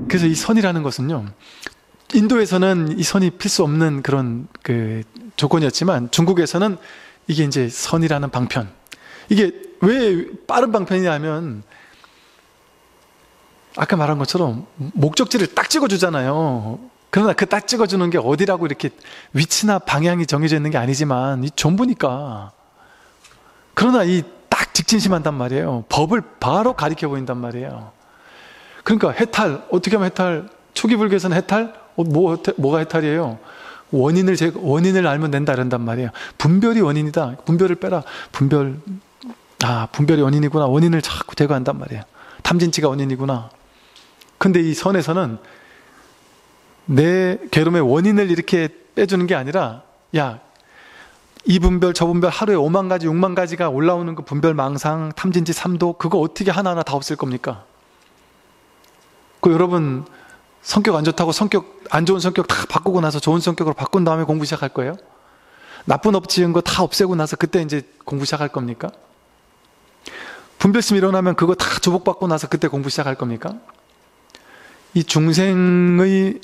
그래서 이 선이라는 것은요, 인도에서는 이 선이 필수 없는 그런 그 조건이었지만 중국에서는 이게 이제 선이라는 방편. 이게 왜 빠른 방편이냐면 아까 말한 것처럼 목적지를 딱 찍어주잖아요. 그러나 그 딱 찍어주는 게 어디라고 이렇게 위치나 방향이 정해져 있는 게 아니지만 이 전부니까. 그러나 이 딱 직진심한단 말이에요. 법을 바로 가리켜 보인단 말이에요. 그러니까 해탈, 어떻게 하면 해탈? 초기 불교에서는 해탈? 뭐가 해탈이에요? 원인을 알면 된다 이런단 말이에요. 분별이 원인이다. 분별을 빼라. 분별이 원인이구나. 원인을 자꾸 제거한단 말이에요. 탐진치가 원인이구나. 근데 이 선에서는 내 괴로움의 원인을 이렇게 빼주는 게 아니라, 야, 이 분별, 저 분별 하루에 5만 가지, 6만 가지가 올라오는 그 분별 망상, 탐진치 3도, 그거 어떻게 하나하나 다 없앨 겁니까? 그 여러분 성격 안 좋다고 안 좋은 성격 다 바꾸고 나서 좋은 성격으로 바꾼 다음에 공부 시작할 거예요? 나쁜 업 지은 거 다 없애고 나서 그때 이제 공부 시작할 겁니까? 분별심 일어나면 그거 다 조복받고 나서 그때 공부 시작할 겁니까? 이 중생이기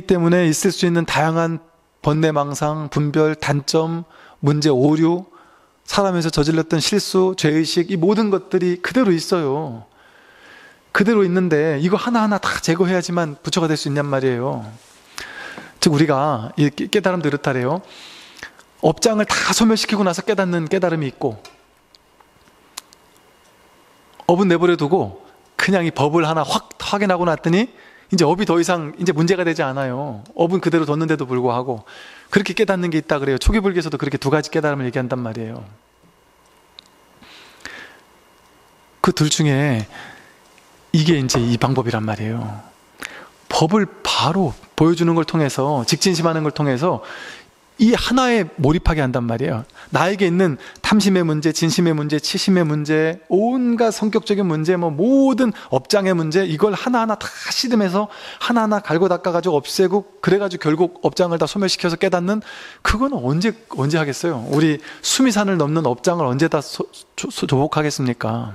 때문에 있을 수 있는 다양한 번뇌망상, 분별, 단점, 문제, 오류, 사람에서 저질렀던 실수, 죄의식, 이 모든 것들이 그대로 있어요. 그대로 있는데 이거 하나하나 다 제거해야지만 부처가 될 수 있냔 말이에요. 즉 우리가 이 깨달음도 이렇다래요. 업장을 다 소멸시키고 나서 깨닫는 깨달음이 있고, 업은 내버려 두고 그냥 이 법을 하나 확 확인하고 났더니 이제 업이 더 이상 이제 문제가 되지 않아요. 업은 그대로 뒀는데도 불구하고 그렇게 깨닫는 게 있다 그래요. 초기 불교에서도 그렇게 두 가지 깨달음을 얘기한단 말이에요. 그 둘 중에 이게 이제 이 방법이란 말이에요. 법을 바로 보여주는 걸 통해서, 직진심하는 걸 통해서 이 하나에 몰입하게 한단 말이에요. 나에게 있는 탐심의 문제, 진심의 문제, 치심의 문제, 온갖 성격적인 문제, 모든 업장의 문제, 이걸 하나하나 다 시듬해서 하나하나 갈고 닦아가지고 없애고, 그래가지고 결국 업장을 다 소멸시켜서 깨닫는, 그건 언제 하겠어요? 우리 수미산을 넘는 업장을 언제 다 조복하겠습니까?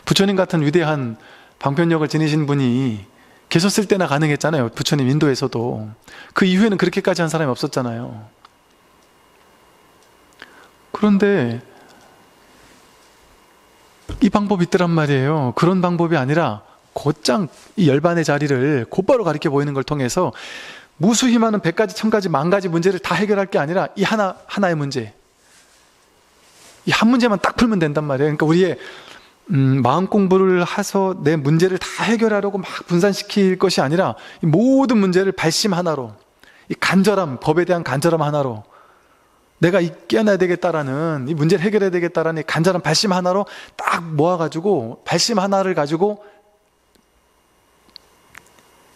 부처님 같은 위대한 방편력을 지니신 분이 계셨을 때나 가능했잖아요. 부처님 인도에서도. 그 이후에는 그렇게까지 한 사람이 없었잖아요. 그런데 이 방법이 있더란 말이에요. 그런 방법이 아니라 곧장 이 열반의 자리를 곧바로 가리켜 보이는 걸 통해서 무수히 많은 100가지, 1000가지, 10,000가지 문제를 다 해결할 게 아니라 이 하나의 문제, 이 한 문제만 딱 풀면 된단 말이에요. 그러니까 우리의 마음 공부를 해서 내 문제를 다 해결하려고 막 분산시킬 것이 아니라 이 모든 문제를 발심 하나로, 이 간절함, 법에 대한 간절함 하나로, 내가 깨어나야 되겠다라는, 이 문제를 해결해야 되겠다라는 이 간절한 발심 하나로 딱 모아가지고, 발심 하나를 가지고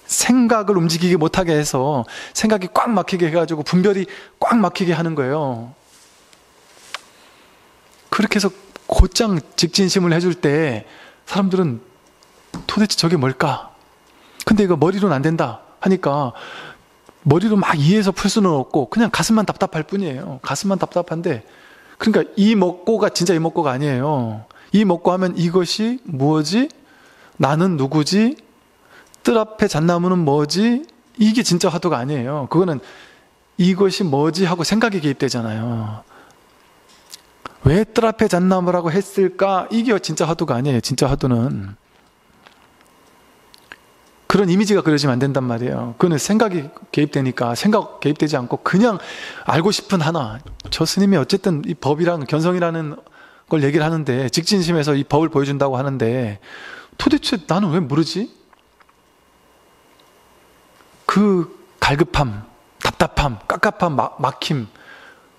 생각을 움직이게 못하게 해서 생각이 꽉 막히게 해가지고 분별이 꽉 막히게 하는 거예요. 그렇게 해서 곧장 직진심을 해줄 때 사람들은 도대체 저게 뭘까? 근데 이거 머리로는 안 된다 하니까 머리로 막 이해해서 풀 수는 없고 그냥 가슴만 답답할 뿐이에요. 가슴만 답답한데, 그러니까 이 먹고가 진짜 이 먹고가 아니에요. 이 먹고 하면 이것이 무엇이? 나는 누구지? 뜰 앞에 잣나무는 뭐지? 이게 진짜 화두가 아니에요. 그거는 이것이 뭐지 하고 생각이 개입되잖아요. 왜 뜰 앞에 잣나무라고 했을까? 이게 진짜 화두가 아니에요. 진짜 화두는 그런 이미지가 그려지면 안 된단 말이에요. 그거는 생각이 개입되니까, 생각 개입되지 않고 그냥 알고 싶은 하나. 저 스님이 어쨌든 이 법이랑 견성이라는 걸 얘기를 하는데, 직진심에서 이 법을 보여준다고 하는데 도대체 나는 왜 모르지? 그 갈급함, 답답함, 깝깝함, 막힘.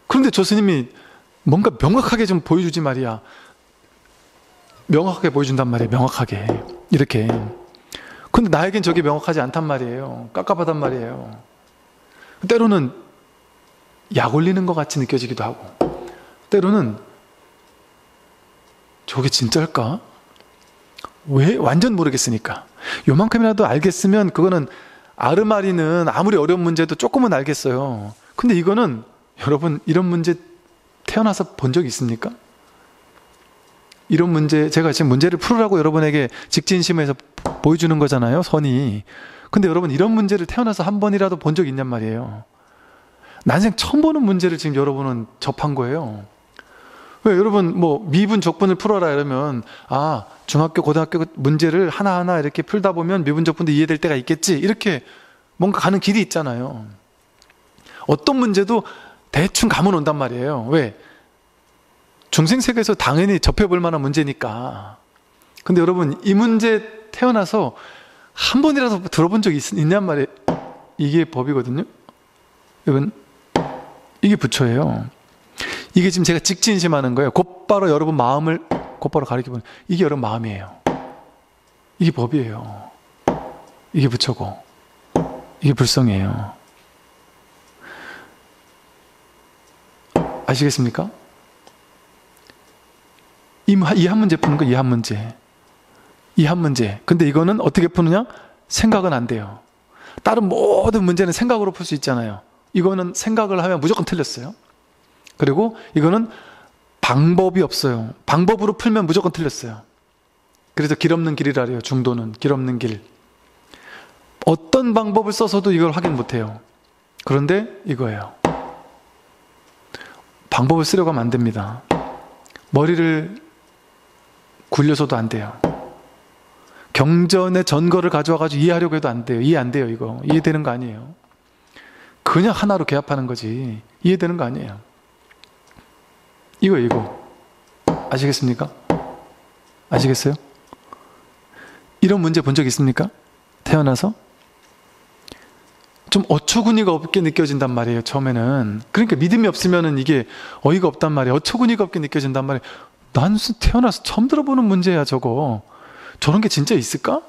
그런데 저 스님이 뭔가 명확하게 좀 보여주지 말이야. 명확하게 보여준단 말이에요. 명확하게 이렇게. 근데 나에겐 저게 명확하지 않단 말이에요. 깝깝하단 말이에요. 때로는 약 올리는 것 같이 느껴지기도 하고, 때로는 저게 진짜일까? 왜? 완전 모르겠으니까. 요만큼이라도 알겠으면 그거는, 아르마리는 아무리 어려운 문제도 조금은 알겠어요. 근데 이거는, 여러분 이런 문제 태어나서 본 적 있습니까? 이런 문제, 제가 지금 문제를 풀으라고 여러분에게 직진심에서 보여주는 거잖아요, 선이. 근데 여러분, 이런 문제를 태어나서 한 번이라도 본 적 있냔 말이에요. 난생 처음 보는 문제를 지금 여러분은 접한 거예요. 왜 여러분 뭐 미분 적분을 풀어라 이러면 중학교 고등학교 문제를 하나하나 이렇게 풀다 보면 미분 적분도 이해될 때가 있겠지, 이렇게 뭔가 가는 길이 있잖아요. 어떤 문제도 대충 감은 온단 말이에요. 왜? 중생세계에서 당연히 접해볼 만한 문제니까. 근데 여러분, 이 문제 태어나서 한 번이라도 들어본 적이 있냔 말이에요. 이게 법이거든요. 여러분, 이게 부처예요. 이게 지금 제가 직진심하는 거예요. 곧바로 여러분 마음을 곧바로 가리켜보는, 이게 여러분 마음이에요. 이게 법이에요. 이게 부처고 이게 불성이에요. 아시겠습니까? 이 한 문제 푸는 거, 이 한 문제. 이 한 문제. 근데 이거는 어떻게 푸느냐? 생각은 안 돼요. 다른 모든 문제는 생각으로 풀 수 있잖아요. 이거는 생각을 하면 무조건 틀렸어요. 그리고 이거는 방법이 없어요. 방법으로 풀면 무조건 틀렸어요. 그래서 길 없는 길이라 그래요. 중도는 길 없는 길. 어떤 방법을 써서도 이걸 확인 못해요. 그런데 이거예요. 방법을 쓰려고 하면 안 됩니다. 머리를 굴려서도 안 돼요. 경전의 전거를 가져와가지고 이해하려고 해도 안 돼요. 이해 안 돼요. 이거 이해되는 거 아니에요. 그냥 하나로 개합하는 거지 이해되는 거 아니에요. 이거 아시겠습니까? 아시겠어요? 이런 문제 본 적 있습니까? 태어나서? 좀 어처구니가 없게 느껴진단 말이에요, 처음에는. 그러니까 믿음이 없으면 이게 어이가 없단 말이에요. 어처구니가 없게 느껴진단 말이에요. 난 태어나서 처음 들어보는 문제야, 저거. 저런 게 진짜 있을까?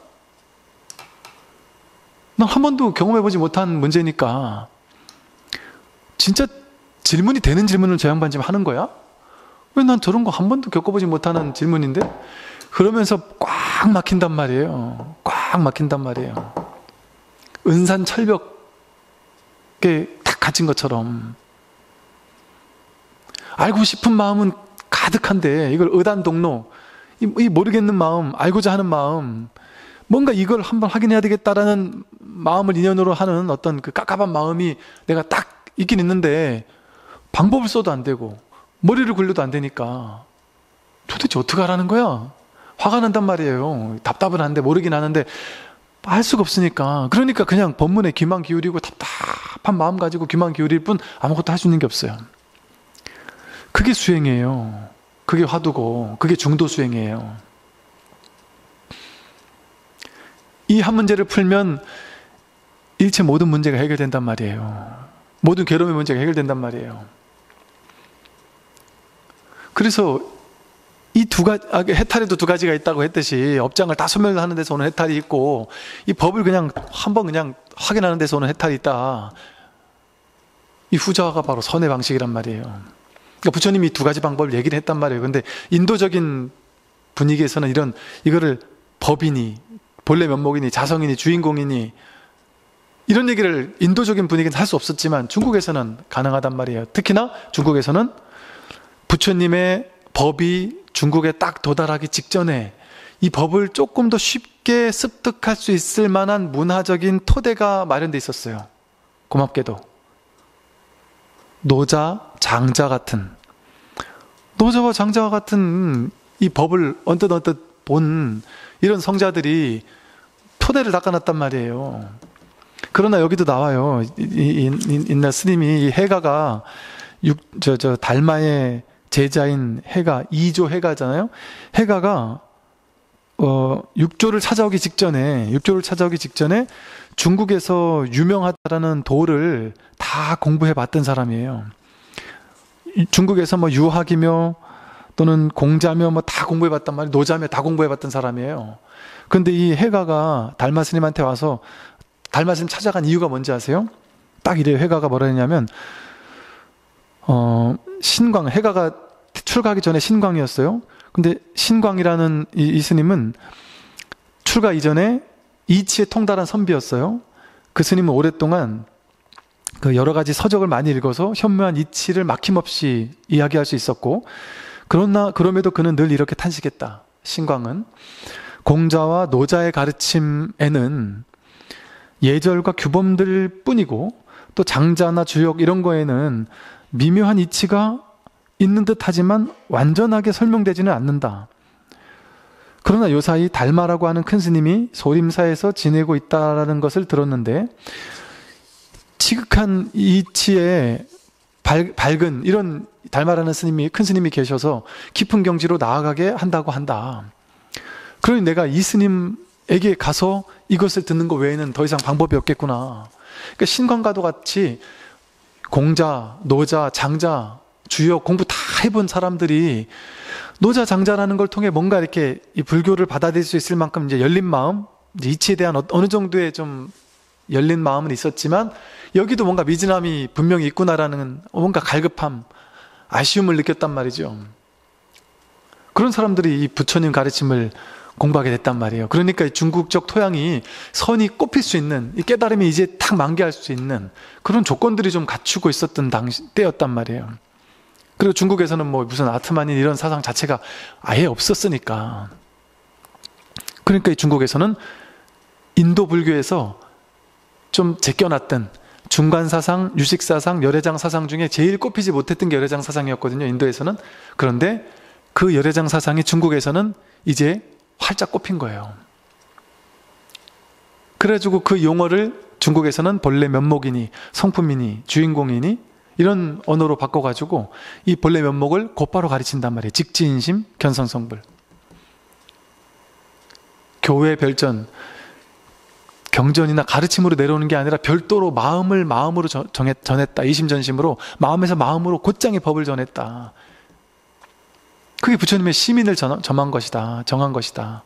난 한 번도 경험해보지 못한 문제니까. 진짜 질문이 되는 질문을 저 양반 지금 하는 거야? 왜 난 저런 거 한 번도 겪어보지 못하는 질문인데? 그러면서 꽉 막힌단 말이에요. 꽉 막힌단 말이에요. 은산철벽에 탁 갇힌 것처럼. 알고 싶은 마음은 가득한데 이걸 의단동로, 이 모르겠는 마음, 알고자 하는 마음, 뭔가 이걸 한번 확인해야 되겠다라는 마음을 인연으로 하는 어떤 그 깝깝한 마음이 내가 딱 있긴 있는데 방법을 써도 안 되고 머리를 굴려도 안 되니까 도대체 어떻게 하라는 거야? 화가 난단 말이에요. 답답은 한데 모르긴 하는데 할 수가 없으니까. 그러니까 그냥 법문에 귀만 기울이고 답답한 마음 가지고 귀만 기울일 뿐 아무것도 할 수 있는 게 없어요. 그게 수행이에요. 그게 화두고 그게 중도 수행이에요. 이 한 문제를 풀면 일체 모든 문제가 해결된단 말이에요. 모든 괴로움의 문제가 해결된단 말이에요. 그래서 이 두 가지, 해탈에도 두 가지가 있다고 했듯이 업장을 다 소멸하는 데서 오는 해탈이 있고 이 법을 그냥 한번 그냥 확인하는 데서 오는 해탈이 있다. 이 후자가 바로 선의 방식이란 말이에요. 그러니까 부처님이 두 가지 방법을 얘기를 했단 말이에요. 근데 인도적인 분위기에서는 이거를 법이니 본래 면목이니 자성이니 주인공이니 이런 얘기를 인도적인 분위기는 할 수 없었지만 중국에서는 가능하단 말이에요. 특히나 중국에서는 부처님의 법이 중국에 딱 도달하기 직전에 이 법을 조금 더 쉽게 습득할 수 있을 만한 문화적인 토대가 마련되어 있었어요. 고맙게도. 노자, 장자 같은, 노자와 장자와 같은 이 법을 언뜻 본 이런 성자들이 토대를 닦아놨단 말이에요. 그러나 여기도 나와요. 인나 스님이 이 해가가 달마의 제자인 해가, 2조 해가잖아요. 해가가 6조를 찾아오기 직전에 중국에서 유명하다라는 도를 다 공부해 봤던 사람이에요. 중국에서 뭐 유학이며 또는 공자며 뭐 다 공부해 봤단 말이에요. 노자며 다 공부해 봤던 사람이에요. 근데 이 해가가 달마 스님한테 와서 달마 스님 찾아간 이유가 뭔지 아세요? 딱 이래요. 해가가 뭐라 했냐면 신광, 해가가 출가하기 전에 신광이었어요. 근데 신광이라는 이 스님은 출가 이전에 이치에 통달한 선비였어요. 그 스님은 오랫동안 그 여러 가지 서적을 많이 읽어서 현묘한 이치를 막힘없이 이야기할 수 있었고, 그럼에도 그는 늘 이렇게 탄식했다. 신광은 공자와 노자의 가르침에는 예절과 규범들 뿐이고 또 장자나 주역 이런 거에는 미묘한 이치가 있는 듯 하지만 완전하게 설명되지는 않는다. 그러나 요사이 달마라고 하는 큰 스님이 소림사에서 지내고 있다는 것을 들었는데 지극한 이치에 밝은 이런 달마라는 큰 스님이 계셔서 깊은 경지로 나아가게 한다고 한다. 그러니 내가 이 스님에게 가서 이것을 듣는 것 외에는 더 이상 방법이 없겠구나. 그러니까 신광과도 같이 공자, 노자, 장자, 주역 공부 다 해본 사람들이 노자, 장자라는 걸 통해 뭔가 이렇게 이 불교를 받아들일 수 있을 만큼 이제 열린 마음, 이제 이치에 대한 어느 정도의 좀 열린 마음은 있었지만 여기도 뭔가 미진함이 분명히 있구나라는 뭔가 갈급함, 아쉬움을 느꼈단 말이죠. 그런 사람들이 이 부처님 가르침을 공부하게 됐단 말이에요. 그러니까 중국적 토양이 선이 꼽힐 수 있는, 이 깨달음이 이제 탁 만개할 수 있는 그런 조건들이 좀 갖추고 있었던 때였단 말이에요. 그리고 중국에서는 뭐 무슨 아트만인 이런 사상 자체가 아예 없었으니까. 그러니까 이 중국에서는 인도 불교에서 좀 제껴놨던 중간사상, 유식사상, 열애장 사상 중에 제일 꼽히지 못했던 게 열애장 사상이었거든요, 인도에서는. 그런데 그 열애장 사상이 중국에서는 이제 활짝 꼽힌 거예요. 그래가지고 그 용어를 중국에서는 본래 면목이니 성품이니 주인공이니 이런 언어로 바꿔가지고 이 본래 면목을 곧바로 가르친단 말이에요. 직지인심, 견성성불. 교회 별전, 경전이나 가르침으로 내려오는 게 아니라 별도로 마음으로 전했다. 이심전심으로 마음에서 마음으로 곧장의 법을 전했다. 그게 부처님의 시민을 정한 것이다.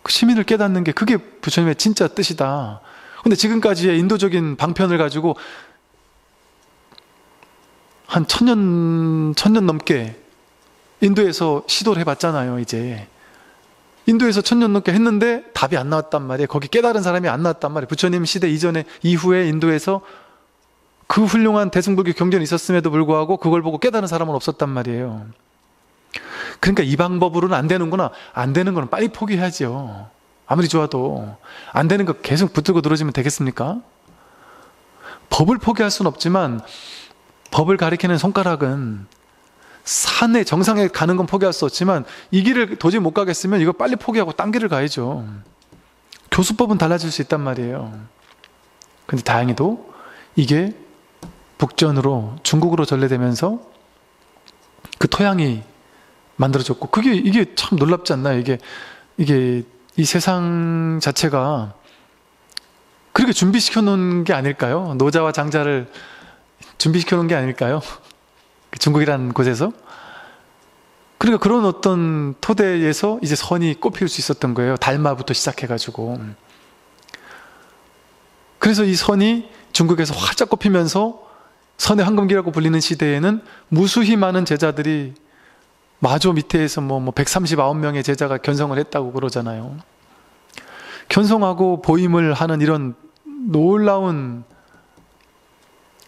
그 시민을 깨닫는 게 그게 부처님의 진짜 뜻이다. 근데 지금까지의 인도적인 방편을 가지고 한 1000년 넘게 인도에서 시도를 해봤잖아요. 이제 인도에서 1000년 넘게 했는데 답이 안 나왔단 말이에요. 거기 깨달은 사람이 안 나왔단 말이에요. 부처님 시대 이후에 인도에서 그 훌륭한 대승불교 경전이 있었음에도 불구하고 그걸 보고 깨달은 사람은 없었단 말이에요. 그러니까 이 방법으로는 안 되는구나. 안 되는 거는 빨리 포기해야죠. 아무리 좋아도 안 되는 거 계속 붙들고 늘어지면 되겠습니까? 법을 포기할 수는 없지만 법을 가리키는 손가락은 산의 정상에 가는 건 포기할 수 없지만 이 길을 도저히 못 가겠으면 이거 빨리 포기하고 딴 길을 가야죠. 교수법은 달라질 수 있단 말이에요. 근데 다행히도 이게 북전으로 중국으로 전래되면서 그 토양이 만들어졌고 이게 참 놀랍지 않나요? 이게 이 세상 자체가 그렇게 준비시켜 놓은 게 아닐까요? 노자와 장자를 준비시켜 놓은 게 아닐까요? 중국이라는 곳에서. 그러니까 그런 어떤 토대에서 이제 선이 꼽힐 수 있었던 거예요. 달마부터 시작해가지고. 그래서 이 선이 중국에서 활짝 꼽히면서 선의 황금기라고 불리는 시대에는 무수히 많은 제자들이 마조 밑에서 139명의 제자가 견성을 했다고 그러잖아요. 견성하고 보임을 하는 이런 놀라운,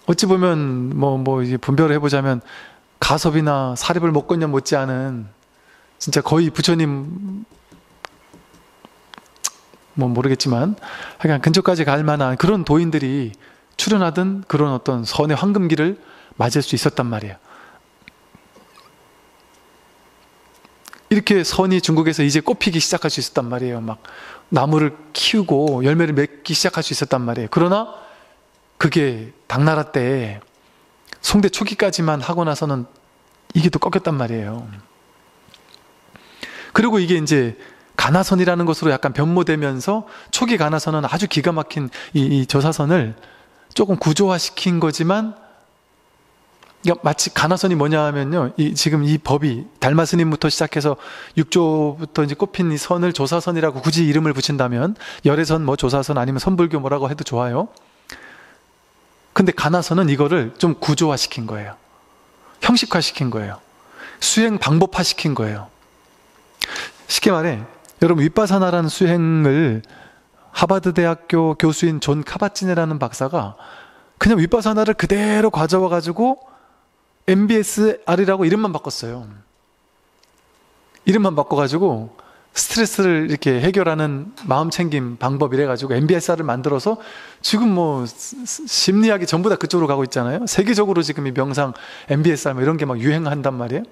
어찌 보면 이제 분별을 해보자면 가섭이나 사립을 목건년 못지않은 진짜 거의 부처님 모르겠지만 하여간 근처까지 갈 만한 그런 도인들이 출연하던 그런 어떤 선의 황금기를 맞을 수 있었단 말이에요. 이렇게 선이 중국에서 이제 꽃피기 시작할 수 있었단 말이에요. 막 나무를 키우고 열매를 맺기 시작할 수 있었단 말이에요. 그러나 그게 당나라 때 송대 초기까지만 하고 나서는 이게 또 꺾였단 말이에요. 그리고 이게 이제 가나선이라는 것으로 약간 변모되면서 초기 가나선은 아주 기가 막힌 이 조사선을 조금 구조화시킨 거지만, 그러니까 마치 가나선이 뭐냐 하면요, 지금 이 법이 달마스님부터 시작해서 6조부터 이제 꼽힌 이 선을 조사선이라고 굳이 이름을 붙인다면, 열애선 조사선 아니면 선불교 뭐라고 해도 좋아요. 근데 가나선은 이거를 좀 구조화시킨 거예요. 형식화시킨 거예요. 수행 방법화시킨 거예요. 쉽게 말해, 여러분 윗바사나라는 수행을 하버드 대학교 교수인 존 카바치네라는 박사가 그냥 윗바사나를 그대로 가져와 가지고 MBSR이라고 이름만 바꿨어요. 이름만 바꿔가지고 스트레스를 이렇게 해결하는 마음 챙김 방법 이래가지고 MBSR을 만들어서 지금 뭐 심리학이 전부 다 그쪽으로 가고 있잖아요. 세계적으로 지금 이 명상, MBSR 뭐 이런 게 막 유행한단 말이에요.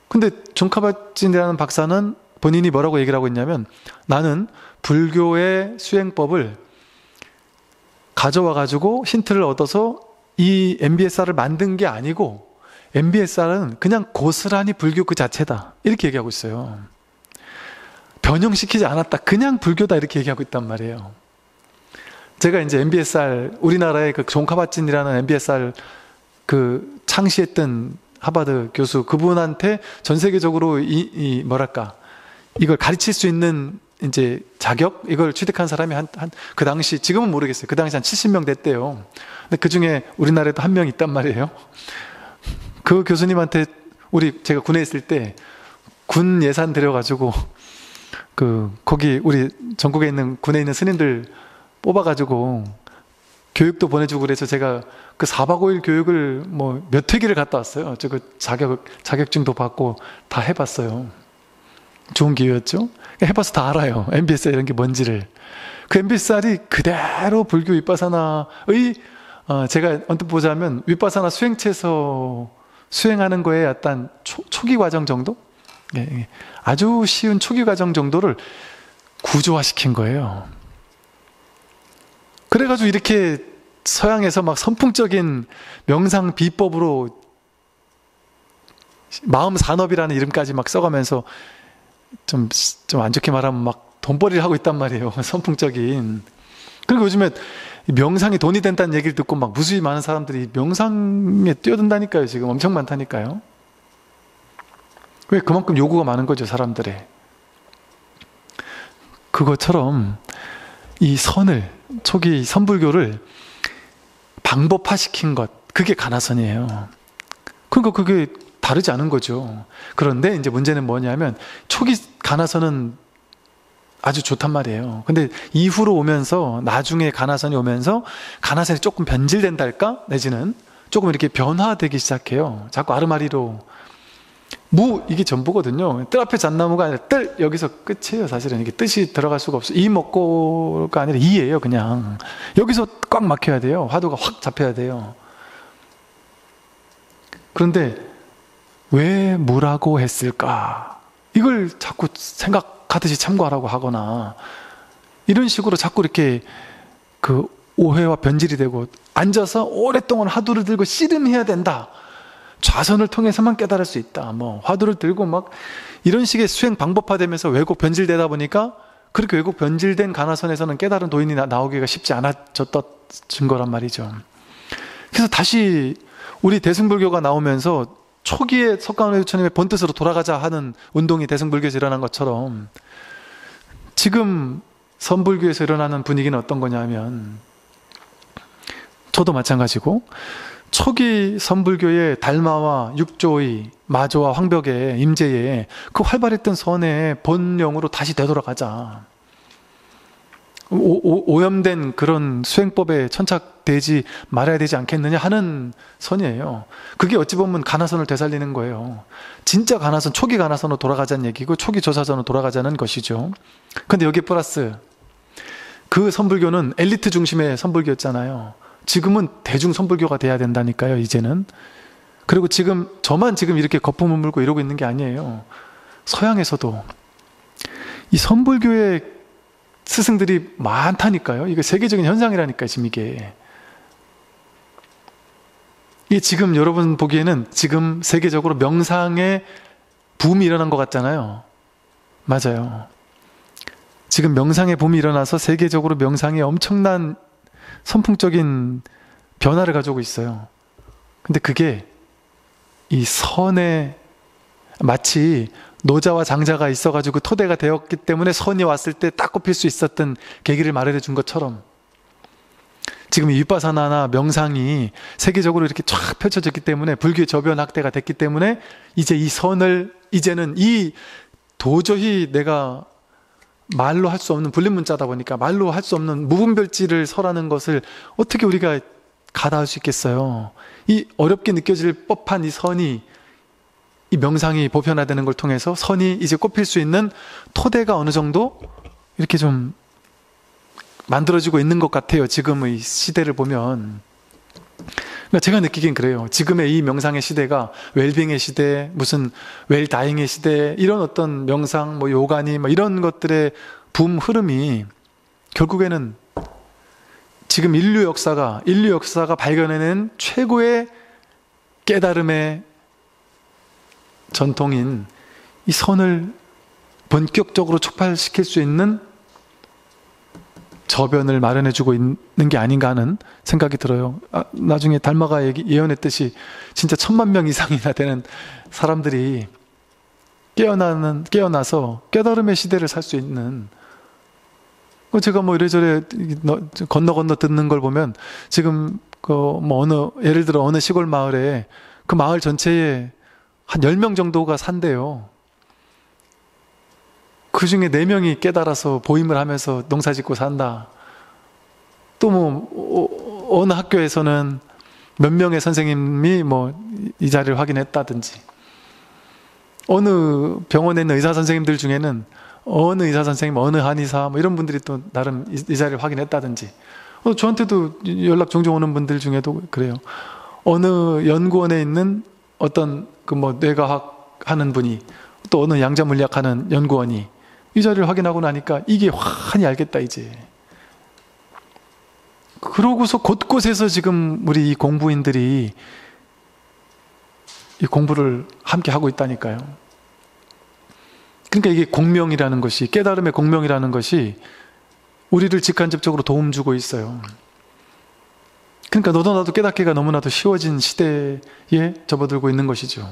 근데 존 카bat-zin이라는 박사는 본인이 뭐라고 얘기를 하고 있냐면, 나는 불교의 수행법을 가져와가지고 힌트를 얻어서 이 MBSR을 만든 게 아니고 MBSR은 그냥 고스란히 불교 그 자체다, 이렇게 얘기하고 있어요. 변형시키지 않았다, 그냥 불교다, 이렇게 얘기하고 있단 말이에요. 제가 이제 MBSR, 우리나라의 그 존 카bat-zin이라는 MBSR 그 창시했던 하버드 교수, 그분한테 전 세계적으로 뭐랄까, 이걸 가르칠 수 있는 이제 자격, 이걸 취득한 사람이 그 당시, 지금은 모르겠어요. 그 당시 한 70명 됐대요. 근데 그 중에 우리나라에도 한 명 있단 말이에요. 그 교수님한테 제가 군에 있을 때 군 예산 들여가지고 거기 우리 전국에 있는 군에 있는 스님들 뽑아가지고 교육도 보내주고 그래서 제가 그 4박 5일 교육을 뭐 몇 회기를 갔다 왔어요. 저 그 자격증도 받고 다 해봤어요. 좋은 기회였죠. 해봐서 다 알아요. MBSR 이런 게 뭔지를. 그 MBSR이 그대로 불교 윗바사나의 제가 언뜻 보자면 윗바사나 수행체에서 수행하는 거에 약간 초기 과정 정도? 예. 아주 쉬운 초기 과정 정도를 구조화시킨 거예요. 그래가지고 이렇게 서양에서 막 선풍적인 명상 비법으로 마음 산업이라는 이름까지 막 써가면서 좀 안 좋게 말하면 막 돈벌이를 하고 있단 말이에요. 선풍적인. 그리고 요즘에 명상이 돈이 된다는 얘기를 듣고 막 무수히 많은 사람들이 명상에 뛰어든다니까요. 지금 엄청 많다니까요. 왜? 그만큼 요구가 많은 거죠, 사람들의. 그것처럼 이 초기 선불교를 방법화시킨 것, 그게 가나선이에요. 그러니까 그게 다르지 않은 거죠. 그런데 이제 문제는 뭐냐면, 초기 가나선은 아주 좋단 말이에요. 근데 이후로 오면서, 나중에 가나선이 오면서 가나선이 조금 변질된달까? 내지는 조금 이렇게 변화되기 시작해요. 자꾸 아르마리로. 이게 전부거든요. 뜰 앞에 잣나무가 아니라 여기서 끝이에요. 사실은 이게 뜻이 들어갈 수가 없어요. 이 먹고가 아니라 이예요. 그냥 여기서 꽉 막혀야 돼요. 화두가 확 잡혀야 돼요. 그런데 왜 무라고 했을까? 이걸 자꾸 생각하듯이 참고하라고 하거나 이런 식으로 자꾸 이렇게 그 오해와 변질이 되고, 앉아서 오랫동안 화두를 들고 씨름해야 된다, 좌선을 통해서만 깨달을 수 있다, 뭐 화두를 들고 막 이런 식의 수행 방법화되면서 왜곡 변질되다 보니까, 그렇게 왜곡 변질된 가나선에서는 깨달은 도인이 나오기가 쉽지 않아졌던 거란 말이죠. 그래서 다시 우리 대승불교가 나오면서 초기에 석가모니 부처님의 본뜻으로 돌아가자 하는 운동이 대승불교에서 일어난 것처럼, 지금 선불교에서 일어나는 분위기는 어떤 거냐면, 저도 마찬가지고 초기 선불교의 달마와 육조의, 마조와 황벽의, 임재의 그 활발했던 선의 본령으로 다시 되돌아가자, 오염된 그런 수행법에 천착되지 말아야 되지 않겠느냐 하는 선이에요. 그게 어찌 보면 가나선을 되살리는 거예요. 진짜 가나선, 초기 가나선으로 돌아가자는 얘기고, 초기 조사선으로 돌아가자는 것이죠. 근데 여기 플러스, 그 선불교는 엘리트 중심의 선불교였잖아요. 지금은 대중 선불교가 돼야 된다니까요, 이제는. 그리고 저만 지금 이렇게 거품을 물고 이러고 있는 게 아니에요. 서양에서도 이 선불교의 스승들이 많다니까요. 이게 세계적인 현상이라니까요, 지금 이게 지금 여러분 보기에는 지금 세계적으로 명상의 붐이 일어난 것 같잖아요. 맞아요. 지금 명상의 붐이 일어나서 세계적으로 명상이 엄청난 선풍적인 변화를 가져오고 있어요. 근데 그게 이 선에 마치 노자와 장자가 있어가지고 토대가 되었기 때문에 선이 왔을 때 딱 꼽힐 수 있었던 계기를 마련해 준 것처럼, 지금 이 윗바사나나 명상이 세계적으로 이렇게 쫙 펼쳐졌기 때문에, 불교의 저변 확대가 됐기 때문에, 이제 이 선을, 이제는 도저히 내가 말로 할 수 없는 불린문자다 보니까 말로 할 수 없는 무분별지를 설하는 것을 어떻게 우리가 가다할 수 있겠어요. 이 어렵게 느껴질 법한 이 선이 이 명상이 보편화되는 걸 통해서 선이 이제 꼽힐 수 있는 토대가 어느 정도 이렇게 좀 만들어지고 있는 것 같아요. 지금의 시대를 보면. 그러니까 제가 느끼긴 그래요. 지금의 이 명상의 시대가 웰빙의 시대, 무슨 웰다잉의 시대, 이런 어떤 명상, 뭐 요가니 뭐 이런 것들의 붐 흐름이 결국에는 지금 인류 역사가 발견해낸 최고의 깨달음의 전통인 이 선을 본격적으로 촉발시킬 수 있는 저변을 마련해주고 있는 게 아닌가 하는 생각이 들어요. 나중에 달마가 예언했듯이 진짜 1000만 명 이상이나 되는 사람들이 깨어나서 깨달음의 시대를 살 수 있는, 제가 뭐 이래저래 건너 듣는 걸 보면 지금 예를 들어 어느 시골 마을에 그 마을 전체에 한 10명 정도가 산대요. 그 중에 4명이 깨달아서 보임을 하면서 농사 짓고 산다. 또 뭐 어느 학교에서는 몇 명의 선생님이 뭐 이 자리를 확인했다든지, 어느 병원에 있는 의사 선생님들 중에는 어느 의사 선생님, 어느 한의사 뭐 이런 분들이 또 나름 이 자리를 확인했다든지, 저한테도 연락 종종 오는 분들 중에도 그래요. 어느 연구원에 있는 어떤 뇌과학 하는 분이, 또 어느 양자물리학 하는 연구원이 이 자리를 확인하고 나니까 이게 환히 알겠다 이제. 그러고서 곳곳에서 지금 우리 이 공부인들이 이 공부를 함께 하고 있다니까요. 그러니까 이게 공명이라는 것이, 깨달음의 공명이라는 것이 우리를 직간접적으로 도움 주고 있어요. 그러니까 너도 나도 깨닫기가 너무나도 쉬워진 시대에 접어들고 있는 것이죠.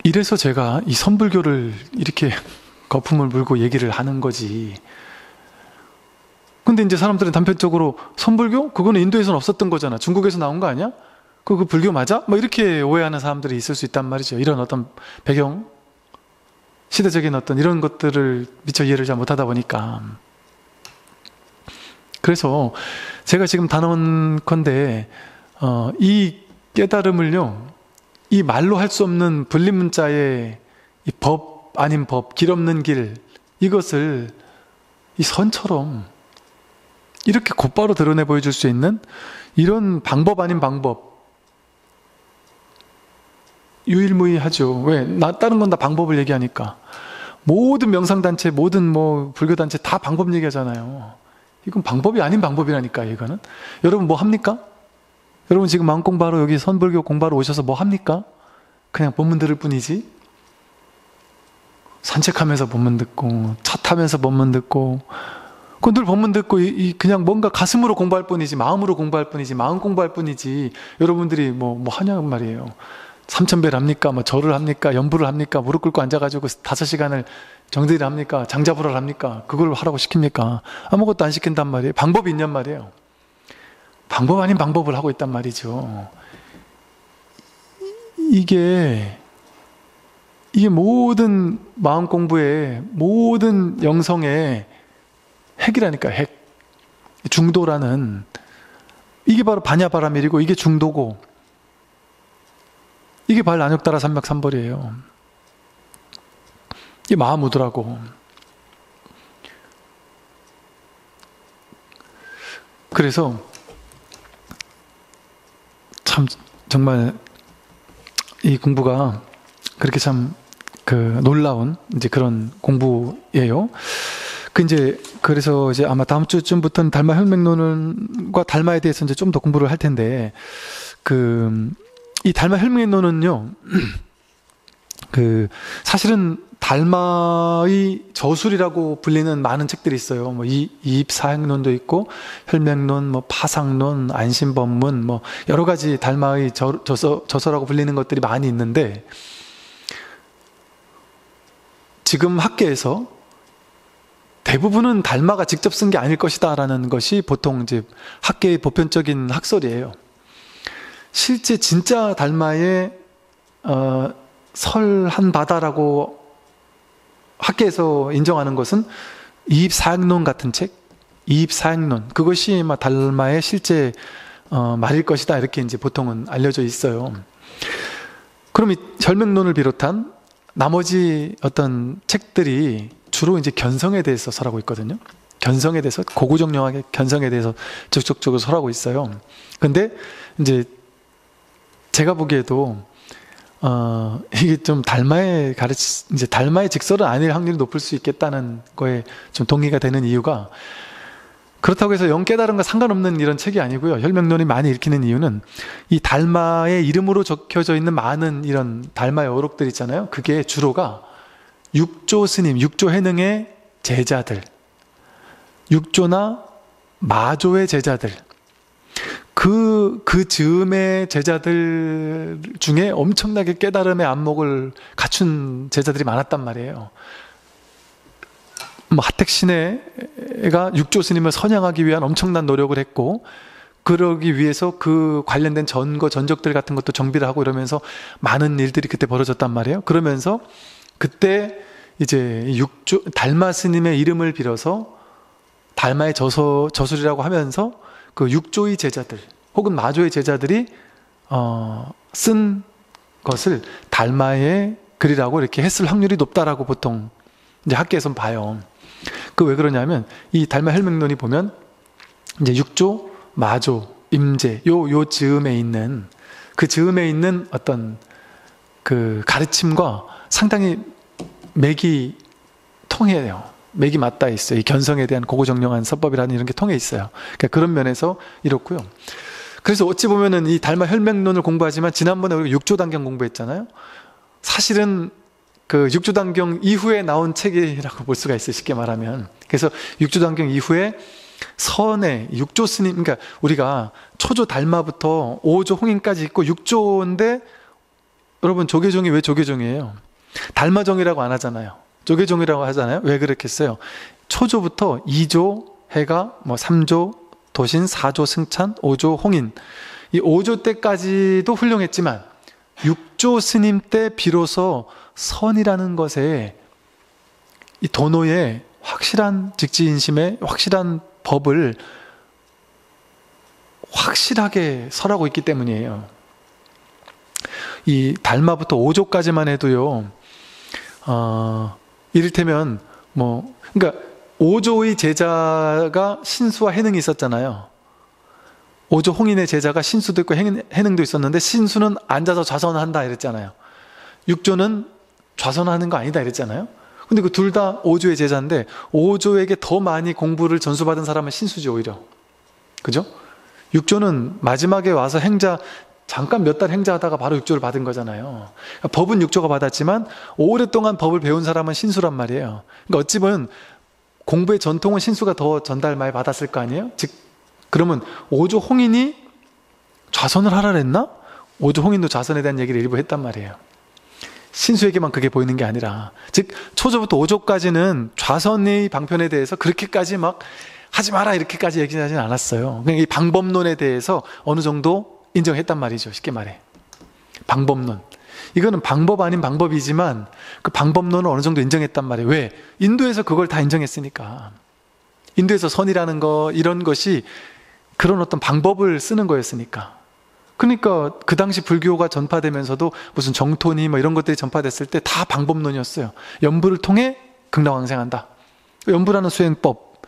이래서 제가 이 선불교를 이렇게 거품을 물고 얘기를 하는 거지. 근데 이제 사람들은 단편적으로 선불교? 그거는 인도에서는 없었던 거잖아. 중국에서 나온 거 아니야? 그거 불교 맞아? 뭐 이렇게 오해하는 사람들이 있을 수 있단 말이죠. 이런 어떤 배경, 시대적인 어떤 이런 것들을 미처 이해를 잘 못하다 보니까. 그래서 제가 지금 단언컨대 이 깨달음을요, 이 말로 할 수 없는 분리문자의 이 법 아닌 법, 길 없는 길, 이것을 이 선처럼 이렇게 곧바로 드러내 보여줄 수 있는 이런 방법 아닌 방법, 유일무이하죠. 왜? 다른 건 다 방법을 얘기하니까. 모든 명상단체, 모든 뭐 불교단체 다 방법 얘기하잖아요. 이건 방법이 아닌 방법이라니까, 이거는. 여러분 뭐 합니까? 여러분 지금 마음 공부하러 여기 선불교 공부하러 오셔서 뭐 합니까? 그냥 법문 들을 뿐이지. 산책하면서 법문 듣고, 차 타면서 법문 듣고, 그건 늘 법문 듣고 그냥 뭔가 가슴으로 공부할 뿐이지, 마음으로 공부할 뿐이지, 마음 공부할 뿐이지. 여러분들이 뭐 하냐고 말이에요. 삼천배를 합니까? 뭐 절을 합니까? 연부를 합니까? 무릎 꿇고 앉아가지고 5시간을 정대를 합니까? 장자불을 합니까? 그걸 하라고 시킵니까? 아무것도 안 시킨단 말이에요. 방법이 있냔 말이에요. 방법 아닌 방법을 하고 있단 말이죠. 이게 모든 마음 공부의, 모든 영성의 핵이라니까, 핵. 중도라는, 이게 바로 반야바라밀이고, 이게 중도고, 이게 바로 안욕따라 삼맥삼벌이에요. 이게 마하무드라고. 그래서 참 정말 이 공부가 그렇게 참 놀라운 이제 그런 공부예요. 그래서 이제 아마 다음 주쯤부터는 달마 혈맥론과 달마에 대해서 이제 좀 더 공부를 할 텐데, 이 달마 혈맥론은요, 사실은 달마의 저술이라고 불리는 많은 책들이 있어요. 뭐 이입사행론도 있고, 혈맥론, 뭐 파상론, 안심법문, 뭐 여러 가지 달마의 저서라고 불리는 것들이 많이 있는데, 지금 학계에서 대부분은 달마가 직접 쓴 게 아닐 것이다라는 것이 보통 이제 학계의 보편적인 학설이에요. 실제 진짜 달마의 설한 바다라고 학계에서 인정하는 것은 이입사행론 같은 책, 이입사행론, 그것이 달마의 실제 말일 것이다, 이렇게 이제 보통은 알려져 있어요. 그럼 이 혈맥론을 비롯한 나머지 어떤 책들이 주로 이제 견성에 대해서 설하고 있거든요. 견성에 대해서, 고구정령학의 견성에 대해서 적극적으로 설하고 있어요. 근데 이제 제가 보기에도 이게 좀 이제 달마의 직설은 아닐 확률이 높을 수 있겠다는 거에 좀 동의가 되는 이유가, 그렇다고 해서 영 깨달음과 상관없는 이런 책이 아니고요. 혈맥론이 많이 읽히는 이유는 이 달마의 이름으로 적혀져 있는 많은 이런 달마의 어록들 있잖아요. 그게 주로가 육조 스님, 육조 해능의 제자들, 육조나 마조의 제자들, 그 즈음의 제자들 중에 엄청나게 깨달음의 안목을 갖춘 제자들이 많았단 말이에요. 하택신해가 육조 스님을 선양하기 위한 엄청난 노력을 했고, 그러기 위해서 그 관련된 전적들 같은 것도 정비를 하고 이러면서 많은 일들이 그때 벌어졌단 말이에요. 그러면서 그때 이제 달마 스님의 이름을 빌어서 달마의 저술이라고 하면서 그 육조의 제자들 혹은 마조의 제자들이 쓴 것을 달마의 글이라고 이렇게 했을 확률이 높다라고 보통 이제 학계에선 봐요. 그 왜 그러냐면 이 달마 혈맥론이 보면 이제 육조, 마조, 임제 요 즈음에 있는 그 즈음에 있는 어떤 그 가르침과 상당히 맥이 통해요. 맥이 맞닿아 있어요. 이 견성에 대한 고고정령한 서법이라는 이런 게 통해 있어요. 그러니까 그런 면에서 이렇고요. 그래서 어찌 보면은 이 달마 혈맥론을 공부하지만 지난번에 우리가 육조단경 공부했잖아요. 사실은 그 육조단경 이후에 나온 책이라고 볼 수가 있어요. 쉽게 말하면. 그래서 육조단경 이후에 선의 육조 스님, 그러니까 우리가 초조 달마부터 오조 홍인까지 있고 육조인데, 여러분 조계종이 왜 조계종이에요? 달마종이라고 안 하잖아요. 조계종이라고 하잖아요. 왜 그렇게 했어요? 초조부터 2조 해가 3조 도신, 4조 승찬, 5조 홍인, 이 5조 때까지도 훌륭했지만 6조 스님 때 비로소 선이라는 것에 이 도노의 확실한 직지인심의 확실한 법을 확실하게 설하고 있기 때문이에요. 이 달마부터 5조까지만 해도요, 이를테면 그러니까 5조의 제자가 신수와 해능이 있었잖아요. 5조 홍인의 제자가 신수도 있고 해능도 있었는데, 신수는 앉아서 좌선한다 이랬잖아요. 6조는 좌선하는 거 아니다 이랬잖아요. 근데 그 둘 다 5조의 제자인데 5조에게 더 많이 공부를 전수받은 사람은 신수지 오히려. 그죠? 6조는 마지막에 와서 잠깐 몇 달 행자하다가 바로 6조를 받은 거잖아요. 그러니까 법은 6조가 받았지만 오랫동안 법을 배운 사람은 신수란 말이에요. 그러니까 어찌 보면 공부의 전통은 신수가 더 전달 많이 받았을 거 아니에요? 즉 그러면 5조 홍인이 좌선을 하라 그랬나? 5조 홍인도 좌선에 대한 얘기를 일부 했단 말이에요. 신수에게만 그게 보이는 게 아니라, 즉 초조부터 5조까지는 좌선의 방편에 대해서 그렇게까지 막 하지 마라 이렇게까지 얘기하지는 않았어요. 그냥 이 방법론에 대해서 어느 정도 인정했단 말이죠. 쉽게 말해. 방법론. 이거는 방법 아닌 방법이지만 그 방법론을 어느 정도 인정했단 말이에요. 왜? 인도에서 그걸 다 인정했으니까. 인도에서 선이라는 거, 이런 것이 그런 어떤 방법을 쓰는 거였으니까. 그러니까 그 당시 불교가 전파되면서도 무슨 정토니 이런 것들이 전파됐을 때 다 방법론이었어요. 연부를 통해 극락왕생한다. 연부라는 수행법,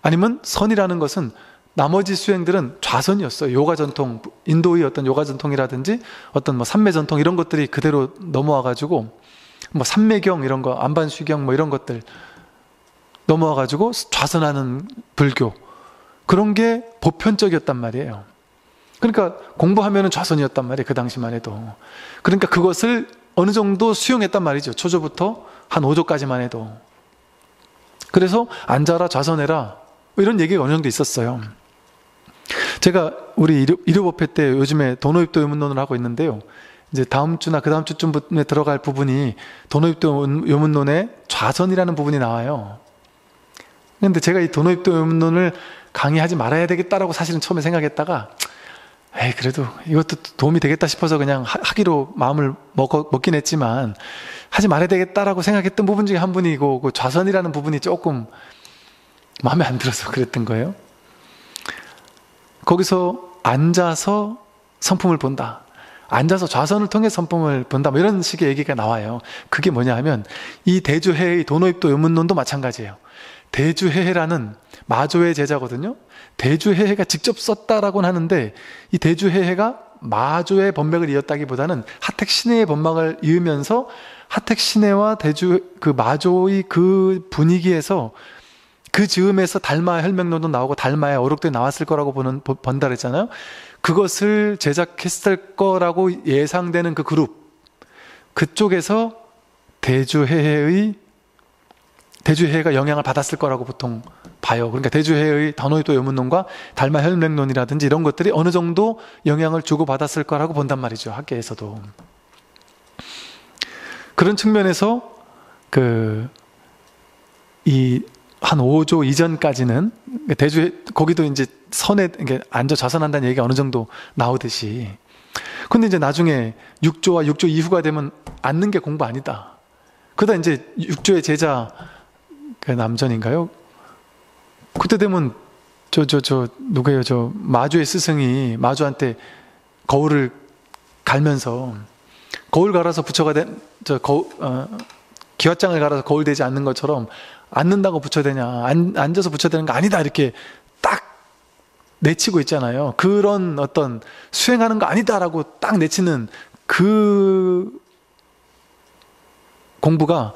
아니면 선이라는 것은 나머지 수행들은 좌선이었어요. 요가 전통, 인도의 어떤 요가 전통이라든지 어떤 삼매 전통 이런 것들이 그대로 넘어와가지고 삼매경 이런 거, 안반수경 이런 것들 넘어와가지고 좌선하는 불교, 그런 게 보편적이었단 말이에요. 그러니까 공부하면은 좌선이었단 말이에요. 그 당시만 해도. 그러니까 그것을 어느 정도 수용했단 말이죠. 초조부터 한 5조까지만 해도. 그래서 앉아라, 좌선해라 이런 얘기가 어느 정도 있었어요. 제가 우리 일요법회 때 요즘에 도노입도 요문론을 하고 있는데요. 이제 다음 주나 그 다음 주쯤에 들어갈 부분이 도노입도 요문론의 좌선이라는 부분이 나와요. 근데 제가 이 도노입도 요문론을 강의하지 말아야 되겠다라고 사실은 처음에 생각했다가, 그래도 이것도 도움이 되겠다 싶어서 그냥 하기로 마음을 먹긴 했지만, 하지 말아야 되겠다라고 생각했던 부분 중에 한 분이고, 그 좌선이라는 부분이 조금 마음에 안 들어서 그랬던 거예요. 거기서 앉아서 성품을 본다. 앉아서 좌선을 통해 선법을 본다, 뭐 이런 식의 얘기가 나와요. 그게 뭐냐 하면 이 대주해의 도노입도 의문론도 마찬가지예요. 대주해해라는 마조의 제자거든요. 대주해해가 직접 썼다라고는 하는데 이 대주해해가 마조의 법맥을 이었다기보다는 하택신해의 법맥을 이으면서 하택신해와 그 마조의 그 분위기에서 그 즈음에서 달마 혈맹론도 나오고 달마의 어록도 나왔을 거라고 본다 그랬잖아요. 그것을 제작했을 거라고 예상되는 그 그룹, 그쪽에서 대주해해가 영향을 받았을 거라고 보통 봐요. 그러니까 대주해의 단호의도 요문론과 달마 혈맹론이라든지 이런 것들이 어느 정도 영향을 주고받았을 거라고 본단 말이죠. 학계에서도. 그런 측면에서 한 5조 이전까지는 거기도 이제 선에 앉아 좌선한다는 얘기가 어느 정도 나오듯이, 근데 이제 나중에 6조와 6조 이후가 되면 앉는 게 공부 아니다. 그러다 이제 6조의 제자 남전인가요? 그때 되면 누구예요? 마주의 스승이 마주한테 거울을 갈면서 거울 갈아서 부처가 된 기왓장을 갈아서 거울 되지 않는 것처럼 앉는다고 부처되냐, 앉아서 부처되는 거 아니다, 이렇게 딱 내치고 있잖아요. 그런 어떤 수행하는 거 아니다라고 딱 내치는 그 공부가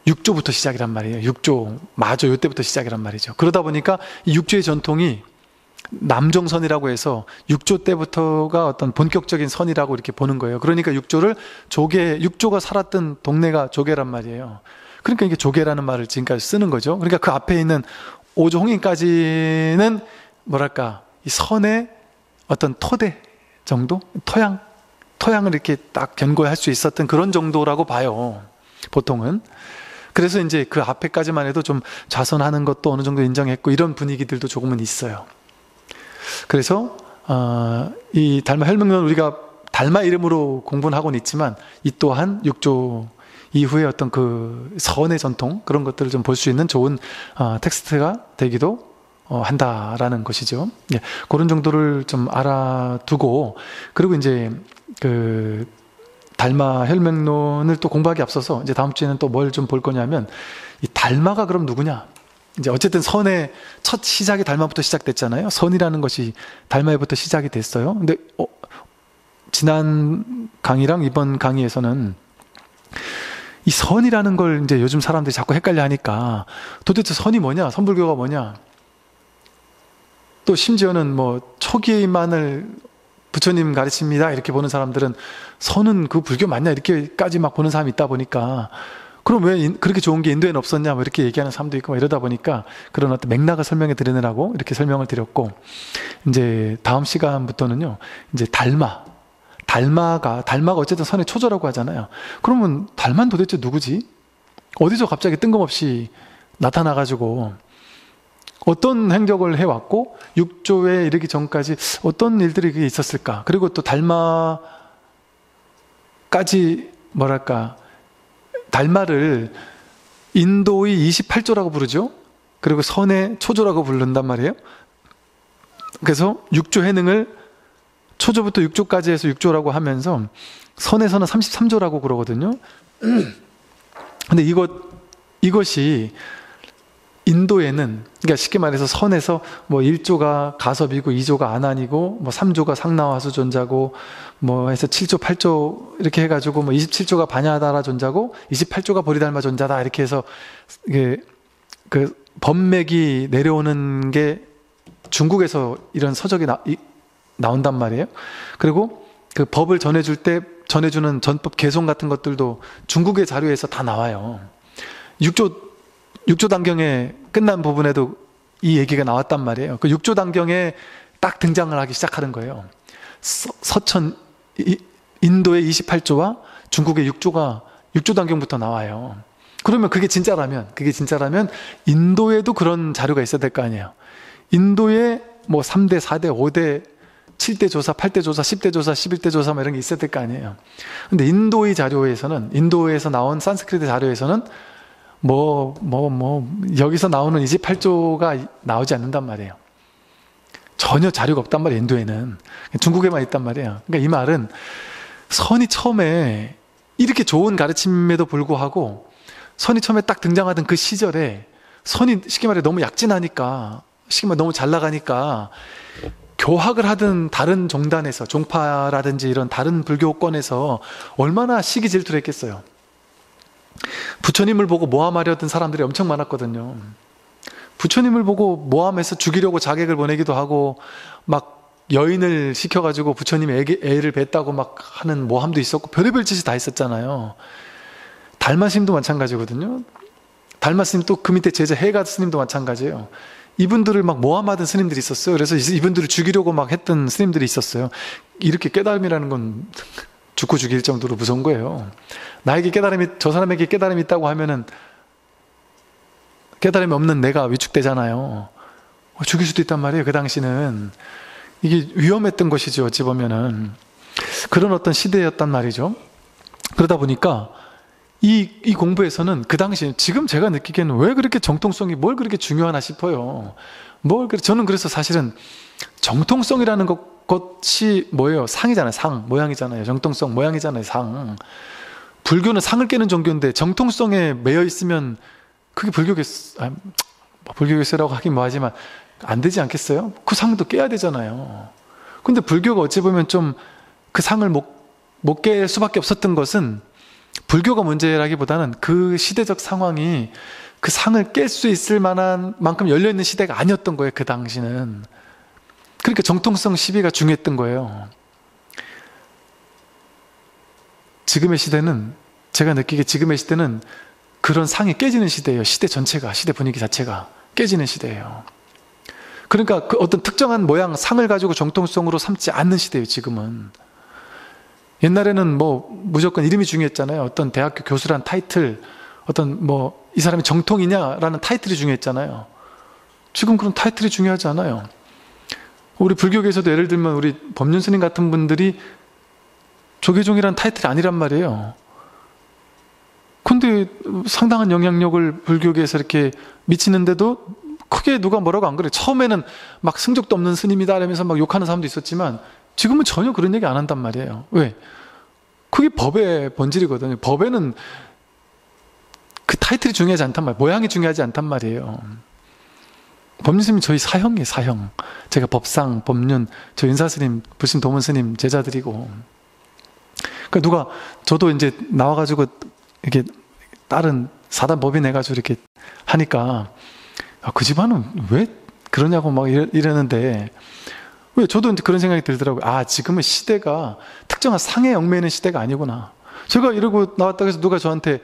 6조부터 시작이란 말이에요. 6조, 마조 이때부터 시작이란 말이죠. 그러다 보니까 이 6조의 전통이 남정선이라고 해서 6조 때부터가 어떤 본격적인 선이라고 이렇게 보는 거예요. 그러니까 6조가 살았던 동네가 조계란 말이에요. 그러니까 이게 조계라는 말을 지금까지 쓰는 거죠. 그러니까 그 앞에 있는 5조 홍인까지는 뭐랄까, 이 선의 어떤 토대 정도? 토양을 이렇게 딱 견고할 수 있었던 그런 정도라고 봐요. 보통은. 그래서 이제 그 앞에까지만 해도 좀 좌선하는 것도 어느 정도 인정했고 이런 분위기들도 조금은 있어요. 그래서 이 달마 혈맹론, 우리가 달마 이름으로 공부는 하고는 있지만 이 또한 6조 이후에 어떤 그 선의 전통, 그런 것들을 좀 볼 수 있는 좋은 텍스트가 되기도 한다라는 것이죠. 예, 그런 정도를 좀 알아두고, 그리고 이제 그 달마 혈맹론을 또 공부하기 앞서서 이제 다음 주에는 또 뭘 좀 볼 거냐면, 이 달마가 그럼 누구냐? 이제 어쨌든 선의 첫 시작이 달마부터 시작됐잖아요. 선이라는 것이 달마에부터 시작이 됐어요. 근데 지난 강의랑 이번 강의에서는 이 선이라는 걸 이제 요즘 사람들이 자꾸 헷갈려 하니까, 도대체 선이 뭐냐? 선불교가 뭐냐? 또 심지어는 뭐 초기만을 부처님 가르칩니다 이렇게 보는 사람들은 선은 그 불교 맞냐 이렇게까지 막 보는 사람이 있다 보니까, 그럼 왜 그렇게 좋은 게 인도에는 없었냐 뭐 이렇게 얘기하는 사람도 있고, 이러다 보니까 그런 어떤 맥락을 설명해 드리느라고 이렇게 설명을 드렸고, 이제 다음 시간부터는요, 이제 달마가 어쨌든 선의 초조라고 하잖아요. 그러면 달마는 도대체 누구지? 어디서 갑자기 뜬금없이 나타나가지고 어떤 행적을 해왔고 6조에 이르기 전까지 어떤 일들이 있었을까? 그리고 또 달마까지 뭐랄까, 달마를 인도의 28조라고 부르죠. 그리고 선의 초조라고 부른단 말이에요. 그래서 6조 해능을 초조부터 6조까지 해서 6조라고 하면서 선에서는 33조라고 그러거든요. 근데 이것이 인도에는, 그러니까 쉽게 말해서 선에서 뭐 1조가 가섭이고 2조가 아난이고 뭐 3조가 상나와수존자고 뭐 해서 7조 8조 이렇게 해가지고 뭐 27조가 바냐다라 존자고 28조가 보리달마 존자다 이렇게 해서 이게 그 법맥이 내려오는 게 중국에서 이런 서적이 나온단 말이에요. 그리고 그 법을 전해주는 전법 개송 같은 것들도 중국의 자료에서 다 나와요. 6조 단경에 끝난 부분에도 이 얘기가 나왔단 말이에요. 그 6조 단경에 딱 등장을 하기 시작하는 거예요. 인도의 28조와 중국의 6조 단경부터 나와요. 그러면 그게 진짜라면 인도에도 그런 자료가 있어야 될 거 아니에요. 인도에 뭐 3대, 4대, 5대, 7대 조사, 8대 조사, 10대 조사, 11대 조사 뭐 이런 게 있어야 될 거 아니에요. 근데 인도에서 나온 산스크리트 자료에서는 여기서 나오는 28조가 나오지 않는단 말이에요. 전혀 자료가 없단 말이에요, 인도에는. 중국에만 있단 말이에요. 그러니까 이 말은 선이 처음에 이렇게 좋은 가르침에도 불구하고 선이 처음에 딱 등장하던 그 시절에 선이 쉽게 말해 너무 약진하니까, 쉽게 말해 너무 잘 나가니까 교학을 하던 다른 종단에서, 종파라든지 이런 다른 불교권에서 얼마나 시기 질투를 했겠어요. 부처님을 보고 모함하려던 사람들이 엄청 많았거든요. 부처님을 보고 모함해서 죽이려고 자객을 보내기도 하고, 막 여인을 시켜가지고 부처님이 애를 뱄다고 막 하는 모함도 있었고, 별의별 짓이 다 있었잖아요. 달마스님도 마찬가지거든요. 달마스님 또 그 밑에 제자 해가 스님도 마찬가지예요. 이분들을 막 모함하던 스님들이 있었어요. 그래서 이분들을 죽이려고 막 했던 스님들이 있었어요. 이렇게 깨달음이라는 건 죽고 죽일 정도로 무서운 거예요. 나에게 깨달음이, 저 사람에게 깨달음이 있다고 하면은 깨달음이 없는 내가 위축되잖아요. 죽일 수도 있단 말이에요. 그 당시는 이게 위험했던 것이죠. 어찌 보면은 그런 어떤 시대였단 말이죠. 그러다 보니까 이 공부에서는 그 당시, 지금 제가 느끼기에는 왜 그렇게 정통성이 뭘 그렇게 중요하나 싶어요. 저는 그래서 사실은 정통성이라는 것이 뭐예요? 상이잖아요. 상, 모양이잖아요. 정통성, 모양이잖아요. 상. 불교는 상을 깨는 종교인데 정통성에 매여 있으면 그게 불교계세라고 하긴 뭐하지만 안 되지 않겠어요? 그 상도 깨야 되잖아요. 근데 불교가 어찌 보면 좀 그 상을 못 깰 수밖에 없었던 것은 불교가 문제라기보다는 그 시대적 상황이 그 상을 깰 수 있을 만한 만큼 열려있는 시대가 아니었던 거예요. 그 당시는. 그러니까 정통성 시비가 중요했던 거예요. 지금의 시대는, 제가 느끼기에 지금의 시대는 그런 상이 깨지는 시대예요. 시대 전체가, 시대 분위기 자체가 깨지는 시대예요. 그러니까 그 어떤 특정한 모양, 상을 가지고 정통성으로 삼지 않는 시대예요. 지금은. 옛날에는 무조건 이름이 중요했잖아요. 어떤 대학교 교수란 타이틀, 어떤 이 사람이 정통이냐라는 타이틀이 중요했잖아요. 지금 그런 타이틀이 중요하지 않아요. 우리 불교계에서도 예를 들면 우리 법륜 스님 같은 분들이 조계종이라는 타이틀이 아니란 말이에요. 근데 상당한 영향력을 불교계에서 이렇게 미치는데도 크게 누가 뭐라고 안 그래요. 처음에는 막 승적도 없는 스님이다 이러면서 막 욕하는 사람도 있었지만 지금은 전혀 그런 얘기 안 한단 말이에요. 왜? 그게 법의 본질이거든요. 법에는 그 타이틀이 중요하지 않단 말이에요. 모양이 중요하지 않단 말이에요. 법륜스님이 저희 사형이에요. 사형. 제가 법상, 법륜, 저 인사스님, 불신 도문스님 제자들이고. 그러니까 저도 이제 나와가지고 이렇게 다른 사단법인 해가지고 이렇게 하니까 그 집안은 왜 그러냐고 막 이러는데, 왜 저도 이제 그런 생각이 들더라고요. 지금은 시대가 특정한 상에 얽매이는 시대가 아니구나. 제가 이러고 나왔다고 해서 누가 저한테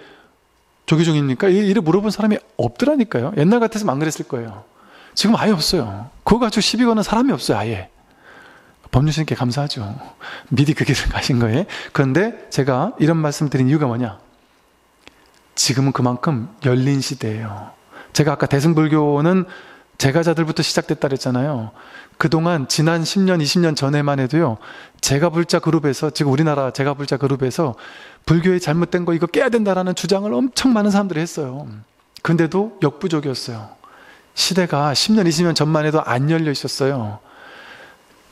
조계종입니까? 이래 물어본 사람이 없더라니까요. 옛날 같았으면 안 그랬을 거예요. 지금 아예 없어요. 그거 가지고 시비 거는 사람이 없어요. 아예. 법륜스님께 감사하죠. 미리 그 길을 가신 거예요. 그런데 제가 이런 말씀 드린 이유가 뭐냐? 지금은 그만큼 열린 시대예요. 제가 아까 대승불교는 제가자들부터 시작됐다 그랬잖아요. 그동안 지난 10년, 20년 전에만 해도요, 제가불자 그룹에서, 지금 우리나라 제가불자 그룹에서 불교의 잘못된 거 이거 깨야 된다라는 주장을 엄청 많은 사람들이 했어요. 근데도 역부족이었어요. 시대가 10년, 20년 전만 해도 안 열려 있었어요.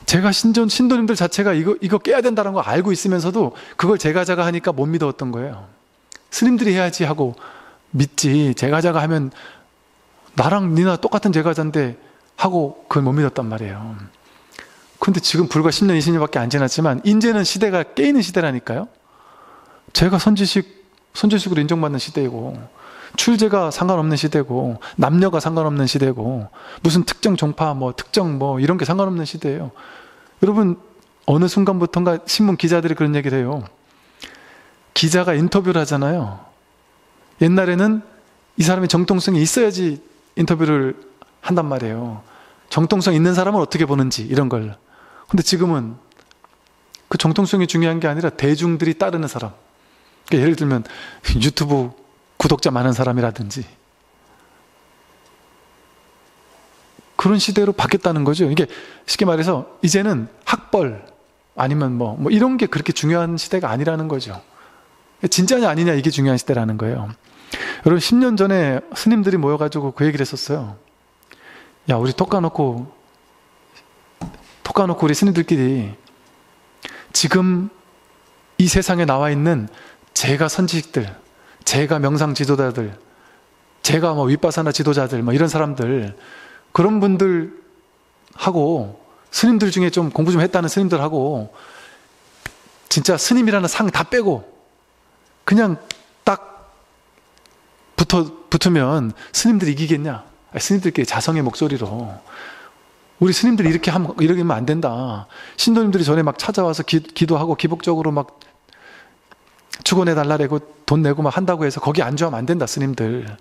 제가 신도님들 자체가 이거 깨야 된다는 거 알고 있으면서도 그걸 제가자가 하니까 못 믿었던 거예요. 스님들이 해야지 하고 믿지, 제가자가 하면 나랑 니나 똑같은 제가자인데 하고 그걸 못 믿었단 말이에요. 근데 지금 불과 10년, 20년밖에 안 지났지만 이제는 시대가 깨이는 시대라니까요. 제가 선지식으로 인정받는 시대이고, 출제가 상관없는 시대고, 남녀가 상관없는 시대고, 무슨 특정 종파 특정 이런 게 상관없는 시대예요. 여러분, 어느 순간부터인가 신문 기자들이 그런 얘기를 해요. 기자가 인터뷰를 하잖아요. 옛날에는 이 사람이 정통성이 있어야지 인터뷰를 한단 말이에요. 정통성 있는 사람은 어떻게 보는지 이런 걸. 근데 지금은 그 정통성이 중요한 게 아니라 대중들이 따르는 사람. 그러니까 예를 들면 유튜브 구독자 많은 사람이라든지 그런 시대로 바뀌었다는 거죠. 이게 쉽게 말해서 이제는 학벌 아니면 이런 게 그렇게 중요한 시대가 아니라는 거죠. 진짜냐 아니냐 이게 중요한 시대라는 거예요. 여러분 10년 전에 스님들이 모여가지고 그 얘기를 했었어요. 야, 우리 톡 까놓고 우리 스님들끼리 지금 이 세상에 나와 있는 제가 선지식들, 제가 명상 지도자들, 제가 뭐 윗바사나 지도자들, 뭐 이런 사람들, 그런 분들하고 스님들 중에 좀 공부 좀 했다는 스님들하고 진짜 스님이라는 상 다 빼고 그냥 딱 붙으면 스님들이 이기겠냐? 스님들끼리 자성의 목소리로 우리 스님들이 이렇게 하면 안 된다. 신도님들이 전에 막 찾아와서 기도하고 기복적으로 막 축원해달라고 돈 내고 막 한다고 해서 거기 안주하면 안 된다, 스님들.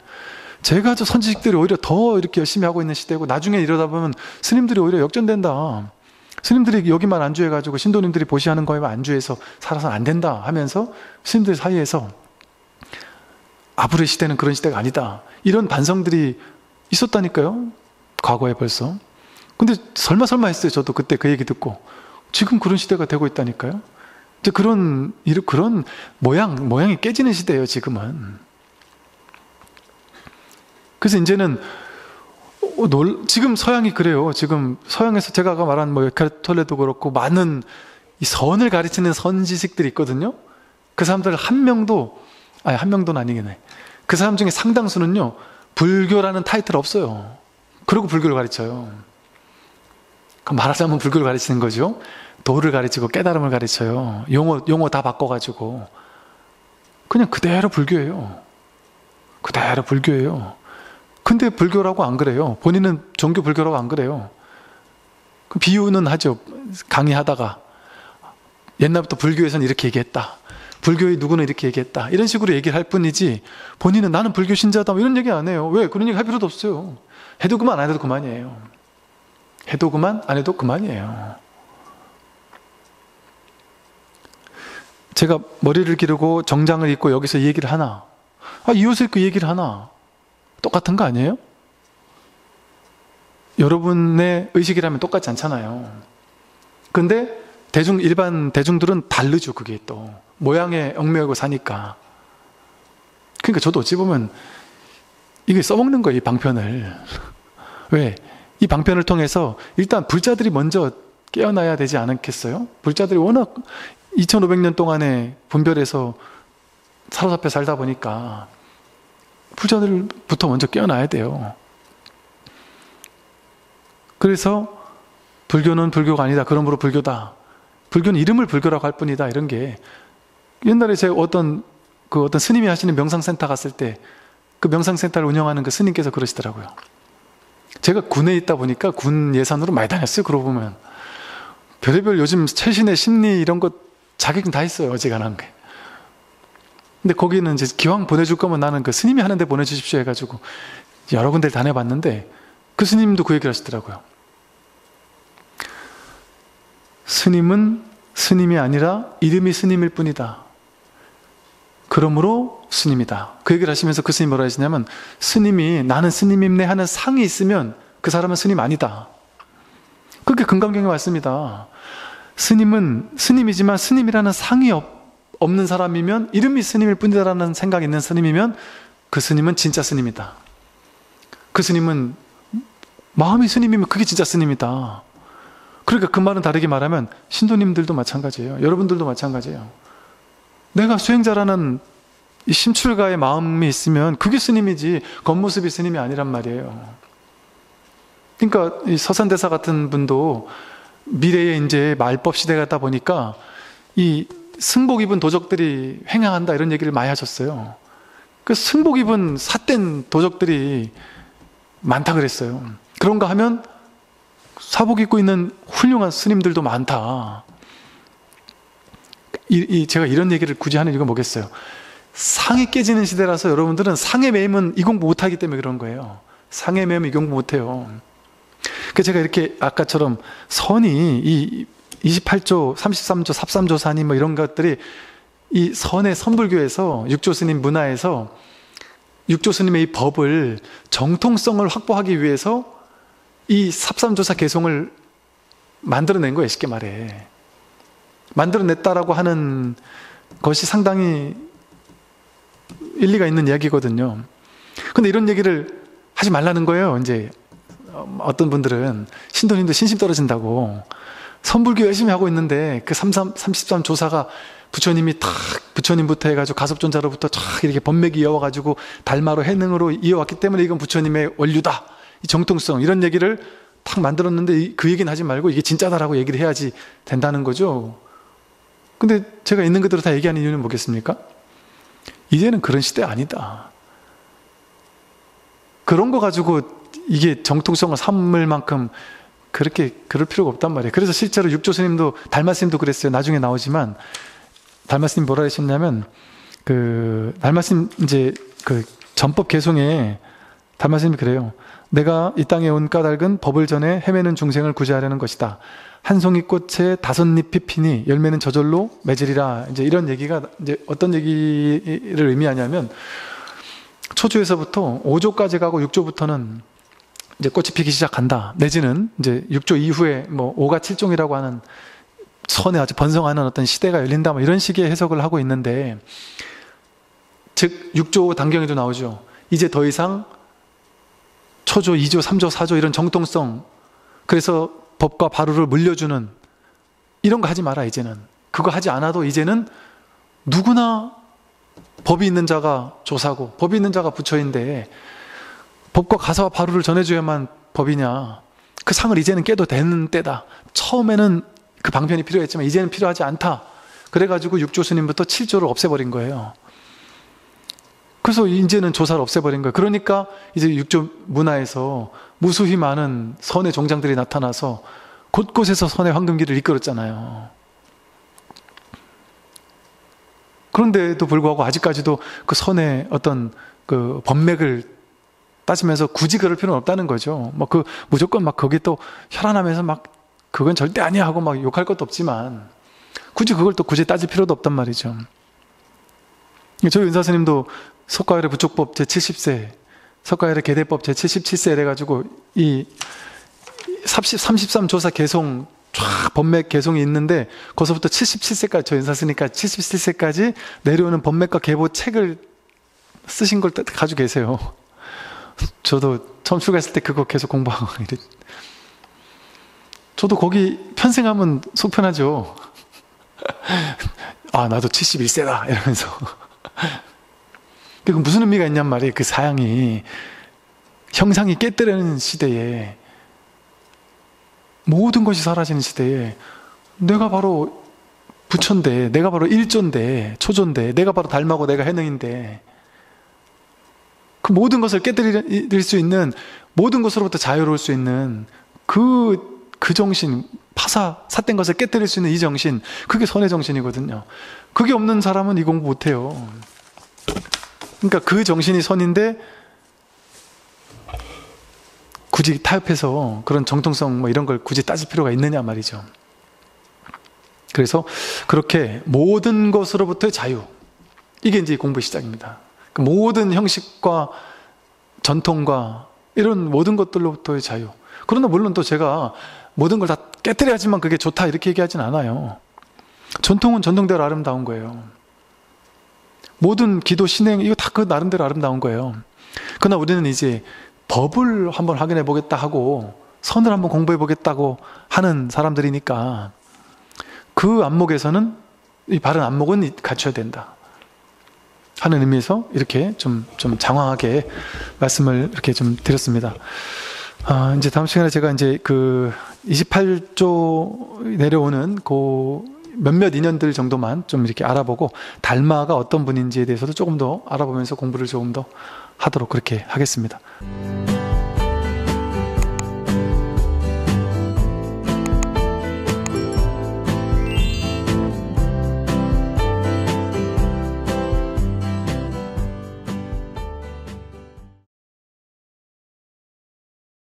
제가 저 선지식들이 오히려 더 이렇게 열심히 하고 있는 시대고 나중에 이러다 보면 스님들이 오히려 역전된다. 스님들이 여기만 안주해가지고 신도님들이 보시하는 거에만 안주해서 살아서는 안 된다 하면서 스님들 사이에서 앞으로의 시대는 그런 시대가 아니다. 이런 반성들이 있었다니까요. 과거에 벌써. 근데 설마 했어요. 저도 그때 그 얘기 듣고. 지금 그런 시대가 되고 있다니까요. 이제 그런 모양이 깨지는 시대예요, 지금은. 그래서 이제는 지금 서양이 그래요. 지금 서양에서 제가 아까 말한 뭐 에카르톨레도 그렇고 많은 이 선을 가르치는 선지식들이 있거든요. 그 사람들 한 명도는 아니겠네. 그 사람 중에 상당수는요, 불교라는 타이틀 없어요. 그리고 불교를 가르쳐요. 그럼 말하자면 불교를 가르치는 거죠. 도를 가르치고 깨달음을 가르쳐요. 용어 다 바꿔가지고. 그냥 그대로 불교예요. 그대로 불교예요. 근데 불교라고 안 그래요. 본인은 종교 불교라고 안 그래요. 그 비유는 하죠. 강의하다가 옛날부터 불교에서는 이렇게 얘기했다. 불교의 누구는 이렇게 얘기했다. 이런 식으로 얘기를 할 뿐이지 본인은 나는 불교 신자다 이런 얘기 안 해요. 왜? 그런 얘기 할 필요도 없어요. 해도 그만 안 해도 그만이에요. 해도 그만 안 해도 그만이에요. 제가 머리를 기르고 정장을 입고 여기서 이 얘기를 하나, 이 옷을 입고 이 얘기를 하나 똑같은 거 아니에요? 여러분의 의식이라면 똑같지 않잖아요. 근데 일반 대중들은 다르죠. 그게 또 모양에 얽매이고 사니까. 그러니까 저도 어찌 보면 이게 써먹는 거예요, 이 방편을. 왜? 이 방편을 통해서 일단 불자들이 먼저 깨어나야 되지 않겠어요? 불자들이 워낙 2500년 동안에 분별해서 사로잡혀 살다 보니까 불자들부터 먼저 깨어나야 돼요. 그래서 불교는 불교가 아니다. 그러므로 불교다. 불교는 이름을 불교라고 할 뿐이다. 이런 게 옛날에 제가 어떤 스님이 하시는 명상센터 갔을 때 그 명상센터를 운영하는 그 스님께서 그러시더라고요. 제가 군에 있다 보니까 군 예산으로 많이 다녔어요. 그러고 보면 별의별 요즘 최신의 심리 이런 것 자격증 다 있어요. 어지간한 게. 근데 거기는 이제 기왕 보내줄 거면 나는 그 스님이 하는데 보내주십시오 해가지고 여러 군데를 다녀봤는데 그 스님도 그 얘기를 하시더라고요. 스님은 스님이 아니라 이름이 스님일 뿐이다. 그러므로 스님이다. 그 얘기를 하시면서 그 스님이 뭐라 하시냐면 스님이 나는 스님임네 하는 상이 있으면 그 사람은 스님 아니다. 그게 금강경에 왔습니다. 스님은 스님이지만 스님이라는 상이 없는 사람이면 이름이 스님일 뿐이다라는 생각이 있는 스님이면 그 스님은 진짜 스님이다. 그 스님은 마음이 스님이면 그게 진짜 스님이다. 그러니까 그 말은 다르게 말하면 신도님들도 마찬가지예요. 여러분들도 마찬가지예요. 내가 수행자라는 이 심출가의 마음이 있으면 그게 스님이지 겉모습이 스님이 아니란 말이에요. 그러니까 이 서산대사 같은 분도 미래에 이제 말법 시대가 다 보니까 이 승복 입은 도적들이 횡행한다 이런 얘기를 많이 하셨어요. 그 승복 입은 삿된 도적들이 많다 그랬어요. 그런가 하면 사복 입고 있는 훌륭한 스님들도 많다. 제가 이런 얘기를 굳이 하는 이유가 뭐겠어요? 상이 깨지는 시대라서 여러분들은 상에 매이면 이 공부 못하기 때문에 그런 거예요. 상에 매이면 이 공부 못해요. 그러니까 제가 이렇게 아까처럼 선이 이 28조, 33조, 삽삼조사니 뭐 이런 것들이 이 선의 선불교에서 육조스님 문화에서 육조스님의 이 법을 정통성을 확보하기 위해서 이 삽삼조사 개송을 만들어낸 거예요. 쉽게 말해. 만들어냈다라고 하는 것이 상당히 일리가 있는 이야기거든요. 근데 이런 얘기를 하지 말라는 거예요. 이제 어떤 분들은 신도님도 신심 떨어진다고 선불교 열심히 하고 있는데 그 33조사가 부처님이 탁, 부처님부터 해가지고 가섭존자로부터 쫙 이렇게 법맥이 이어와가지고 달마로 해능으로 이어왔기 때문에 이건 부처님의 원류다. 이 정통성, 이런 얘기를 탁 만들었는데 그 얘기는 하지 말고 이게 진짜다라고 얘기를 해야지 된다는 거죠. 근데 제가 있는 그대로 다 얘기하는 이유는 뭐겠습니까? 이제는 그런 시대 아니다. 그런 거 가지고 이게 정통성을 삼을 만큼 그렇게 그럴 필요가 없단 말이에요. 그래서 실제로 육조 스님도, 달마 스님도 그랬어요. 나중에 나오지만 달마 스님 뭐라 하셨냐면 달마 스님 이제 전법 개송에 달마 스님이 그래요. 내가 이 땅에 온 까닭은 법을 전해 헤매는 중생을 구제하려는 것이다. 한 송이 꽃에 5잎이 피니 열매는 저절로 맺으리라. 이제 이런 얘기가 이제 어떤 얘기를 의미하냐면 초조에서부터 5조까지 가고 6조부터는 이제 꽃이 피기 시작한다. 내지는 이제 6조 이후에 뭐 5가 7종이라고 하는 선에 아주 번성하는 어떤 시대가 열린다. 뭐 이런 식의 해석을 하고 있는데, 즉 6조 단경에도 나오죠. 이제 더 이상 초조, 2조, 3조, 4조 이런 정통성, 그래서 법과 바루를 물려주는 이런 거 하지 마라. 이제는 그거 하지 않아도 이제는 누구나 법이 있는 자가 조사고 법이 있는 자가 부처인데 법과 가사와 바루를 전해줘야만 법이냐. 그 상을 이제는 깨도 되는 때다. 처음에는 그 방편이 필요했지만 이제는 필요하지 않다. 그래가지고 6조 스님부터 7조를 없애버린 거예요. 그래서 이제는 조사를 없애버린 거예요. 그러니까 이제 6조 문화에서 무수히 많은 선의 종장들이 나타나서 곳곳에서 선의 황금기를 이끌었잖아요. 그런데도 불구하고 아직까지도 그 선의 어떤 그 법맥을 따지면서 굳이 그럴 필요는 없다는 거죠. 무조건 거기 또 혈안하면서 그건 절대 아니야 하고 욕할 것도 없지만 굳이 그걸 또 굳이 따질 필요도 없단 말이죠. 저희 은사 스님도 석가열의 부촉법 제70세, 석가열의 계대법 제77세 이래가지고 이 33조사 개송 쫙 법맥 개송이 있는데 거기서부터 77세까지 저 은사 스님까 77세까지 내려오는 법맥과 계보 책을 쓰신 걸 가지고 계세요. 저도 처음 출가했을 때 그거 계속 공부하고 저도 거기 편승하면 속편하죠. 아, 나도 71세다 이러면서. 그 무슨 의미가 있냔 말이에요. 그 사양이 형상이 깨뜨리는 시대에, 모든 것이 사라지는 시대에 내가 바로 부처인데, 내가 바로 일조인데, 초조인데, 내가 바로 달마고 내가 해능인데, 그 모든 것을 깨뜨릴 수 있는, 모든 것으로부터 자유로울 수 있는 그 정신, 삿된 것을 깨뜨릴 수 있는 이 정신, 그게 선의 정신이거든요. 그게 없는 사람은 이 공부 못해요. 그러니까 그 정신이 선인데 굳이 타협해서 그런 정통성 이런 걸 굳이 따질 필요가 있느냐 말이죠. 그래서 그렇게 모든 것으로부터의 자유, 이게 이제 공부의 시작입니다. 모든 형식과 전통과 이런 모든 것들로부터의 자유. 그러나 물론 또 제가 모든 걸 다 깨뜨려야지만 그게 좋다 이렇게 얘기하진 않아요. 전통은 전통대로 아름다운 거예요. 모든 기도, 신행, 이거 다 그 나름대로 아름다운 거예요. 그러나 우리는 이제 법을 한번 확인해 보겠다 하고 선을 한번 공부해 보겠다고 하는 사람들이니까 그 안목에서는, 이 바른 안목은 갖춰야 된다 하는 의미에서 이렇게 좀 장황하게 말씀을 이렇게 좀 드렸습니다. 이제 다음 시간에 제가 이제 그 28조 내려오는 그 몇몇 인연들 정도만 좀 이렇게 알아보고 달마가 어떤 분인지에 대해서도 조금 더 알아보면서 공부를 조금 더 하도록 그렇게 하겠습니다.